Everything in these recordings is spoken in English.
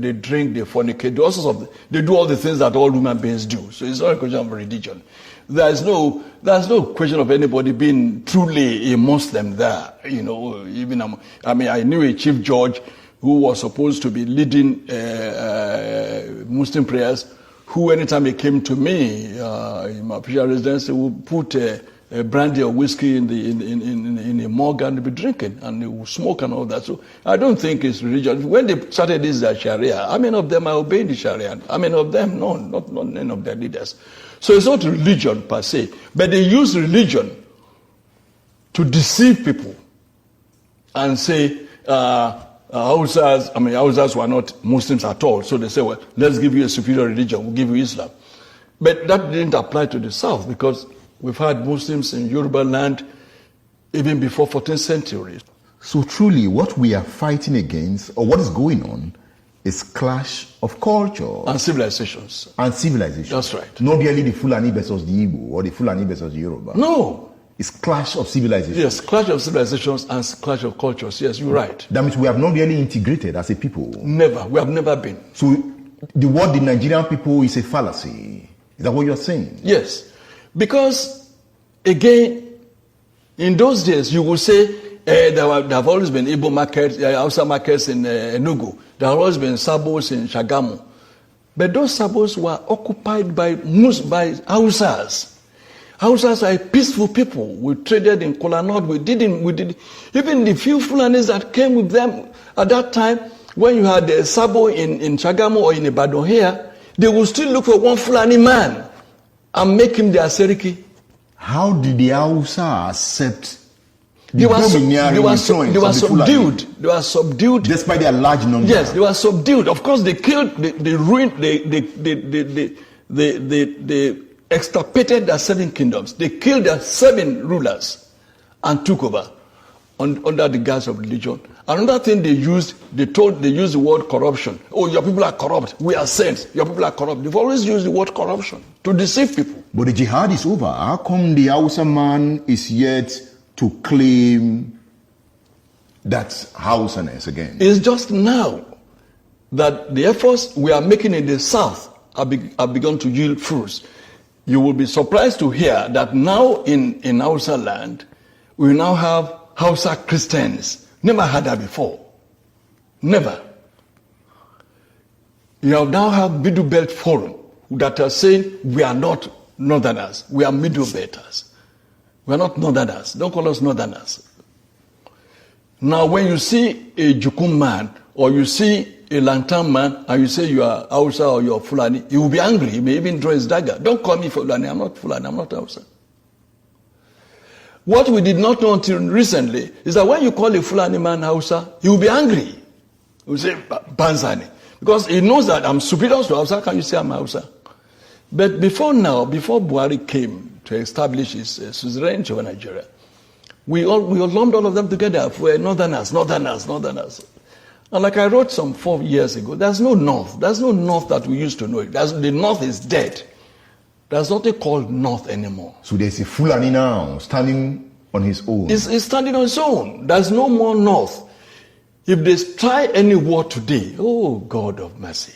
They drink, they fornicate, they do all the things that all human beings do. So it's not a question of religion. There's no question of anybody being truly a Muslim there. I knew a chief judge who was supposed to be leading Muslim prayers, who anytime he came to me in my official residence, he would put brandy or whiskey in a mug and be drinking, and they will smoke and all that. So I don't think it's religion. When they started this Sharia, how many of them are obeying the Sharia? How many of them? No, not none of their leaders. So it's not religion per se, but they use religion to deceive people and say Hausas were not Muslims at all. So they say, well, let's give you a superior religion, we'll give you Islam. But that didn't apply to the South, because we've had Muslims in Yoruba land even before 14th century. So truly what we are fighting against, or what is going on, is clash of culture. And civilizations. And civilizations. That's right. Not really the Fulani versus the Igbo, or the Fulani versus the Yoruba. No. It's clash of civilizations. Yes, clash of civilizations and clash of cultures. Yes, you're right. That means we have not really integrated as a people. Never. We have never been. So the word the Nigerian people is a fallacy. Is that what you're saying? Yes. Because, again, in those days, you will say there have always been Igbo markets, Hausa markets in Enugu. There have always been Sabos in Shagamu. But those Sabos were occupied by Hausas. Hausas are peaceful people. We traded in Kola North. We did even the few Fulanis that came with them at that time, when you had a Sabo in Shagamu or in Ibadan here, they would still look for one Fulani man and make him their Seriki. How did the Hausa accept they were subdued. They were subdued. Despite their large number. Yes, they were subdued. Of course, they killed, they ruined, they extirpated their 7 kingdoms. They killed their 7 rulers and took over under the guise of religion. Another thing they used the word corruption. Oh, your people are corrupt. We are saints. Your people are corrupt. They've always used the word corruption to deceive people. But the jihad is over. How come the Hausa man is yet to claim that Hausaness again? It's just now that the efforts we are making in the South have begun to yield fruits. You will be surprised to hear that now in Hausa land, we now have Hausa Christians. Never had that before. Never. You now have Middle Belt Forum that are saying we are not Northerners, we are Middle Belters. We are not Northerners. Don't call us Northerners. Now when you see a Jukum man or you see a Lantan man and you say you are Hausa or you are Fulani, he will be angry. He may even draw his dagger. Don't call me Fulani. I'm not Fulani. I'm not Hausa. What we did not know until recently is that when you call a Fulani man Hausa, he will be angry. He will say Banzani. Because he knows that I'm superior to Hausa. Can you say I'm Hausa? But before Buhari came to establish his suzerainty over Nigeria, we lumped all of them together. We're Northerners. And like I wrote some 4 years ago, there's no North. There's no North that we used to know. The North is dead. There's nothing called North anymore. So there's a Fulani now standing on his own. It's standing on his own. There's no more North. If they try any war today, oh God of mercy.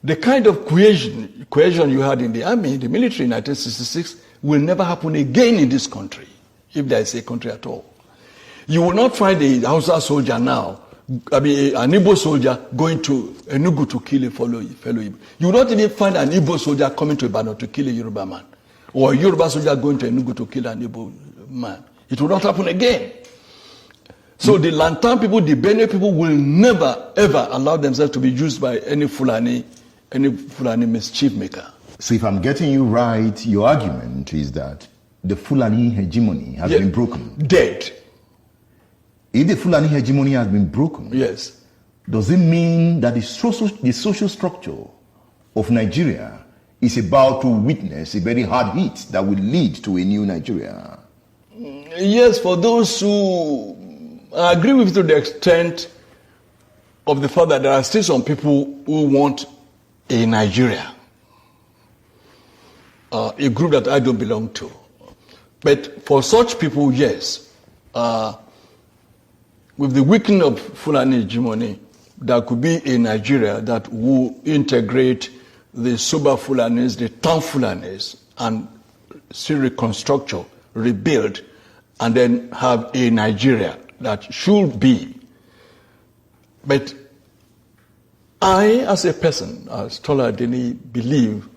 The kind of cohesion you had in the army, the military in 1966, will never happen again in this country, if there is a country at all. You will not find a Hausa soldier now, an Igbo soldier going to Enugu to kill a fellow Igbo. You will not even find an Igbo soldier coming to Ibadan to kill a Yoruba man, or a Yoruba soldier going to Enugu to kill an Igbo man. It will not happen again. So the Lantan people, the Benue people will never ever allow themselves to be used by any Fulani mischief maker. So if I'm getting you right, your argument is that the Fulani hegemony has been broken. Dead. If the Fulani hegemony has been broken, yes, does it mean that the social structure of Nigeria is about to witness a very hard hit that will lead to a new Nigeria? Yes, for those who agree with you to the extent of the fact that there are still some people who want a Nigeria, a group that I don't belong to. But for such people, yes, with the weakening of Fulani hegemony, there could be a Nigeria that will integrate the Soba Fulanis, the town Fulanis, and still reconstruct, rebuild, and then have a Nigeria that should be. But I, as a person, as Tola Adeni, believe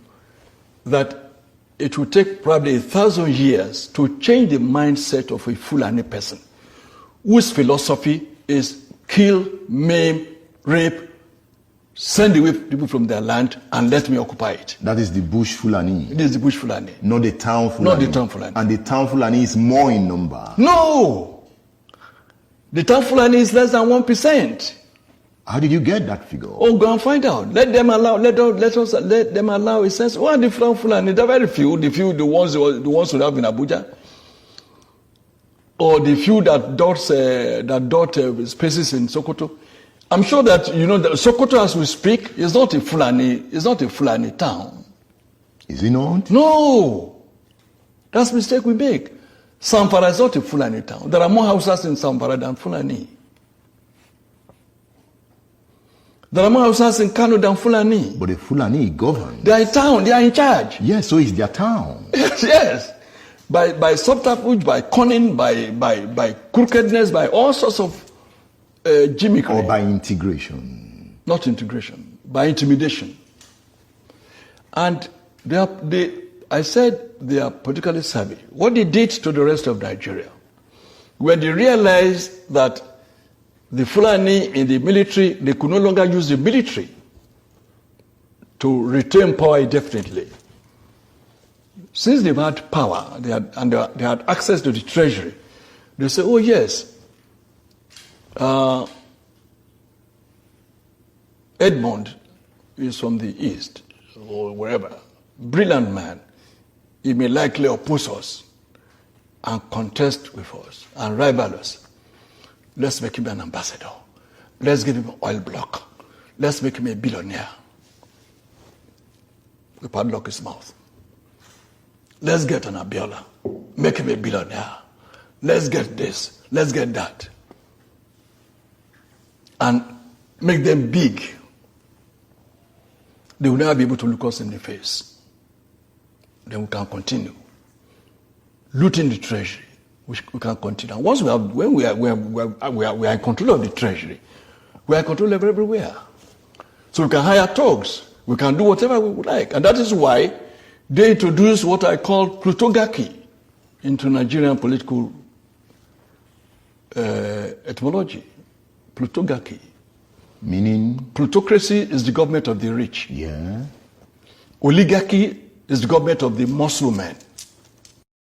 that it will take probably 1,000 years to change the mindset of a Fulani person whose philosophy is kill, maim, rape, send away people from their land and let me occupy it. That is the bush Fulani. It is the bush Fulani. Not the town Fulani. Not the town Fulani. And the town Fulani is more in number. No! The town Fulani is less than 1%. How did you get that figure? Oh, go and find out. Let them allow a sense. What are the town Fulani? They're very few. The ones who have in Abuja. Or the few that dot spaces in Sokoto. I'm sure that that Sokoto, as we speak, is not a Fulani town. Is it not? No, that's the mistake we make. Zamfara is not a Fulani town. There are more houses in Zamfara than Fulani. There are more houses in Kano than Fulani. But the Fulani govern. They are a town. They are in charge. Yes, so it's their town. Yes. By subterfuge, by cunning, by crookedness, by all sorts of gimmickry. Or by integration. Not integration, by intimidation. And I said they are politically savvy. What they did to the rest of Nigeria, when they realized that the Fulani in the military, they could no longer use the military to retain power indefinitely. Since they've had power, they had access to the treasury, they say, oh yes, Edmond is from the east or wherever, brilliant man. He may likely oppose us and contest with us and rival us. Let's make him an ambassador. Let's give him an oil block. Let's make him a billionaire. We padlock his mouth. Let's get an Abiola. Make him a billionaire. Let's get this. Let's get that. And make them big. They will never be able to look us in the face. Then we can continue. Looting the treasury. We can continue. And once when we are in control of the treasury, we are in control of everywhere. So we can hire thugs. We can do whatever we would like. And that is why they introduced what I call plutocracy into Nigerian political etymology. Plutocracy. Meaning? Plutocracy is the government of the rich. Yeah. Oligarchy is the government of the muscle men.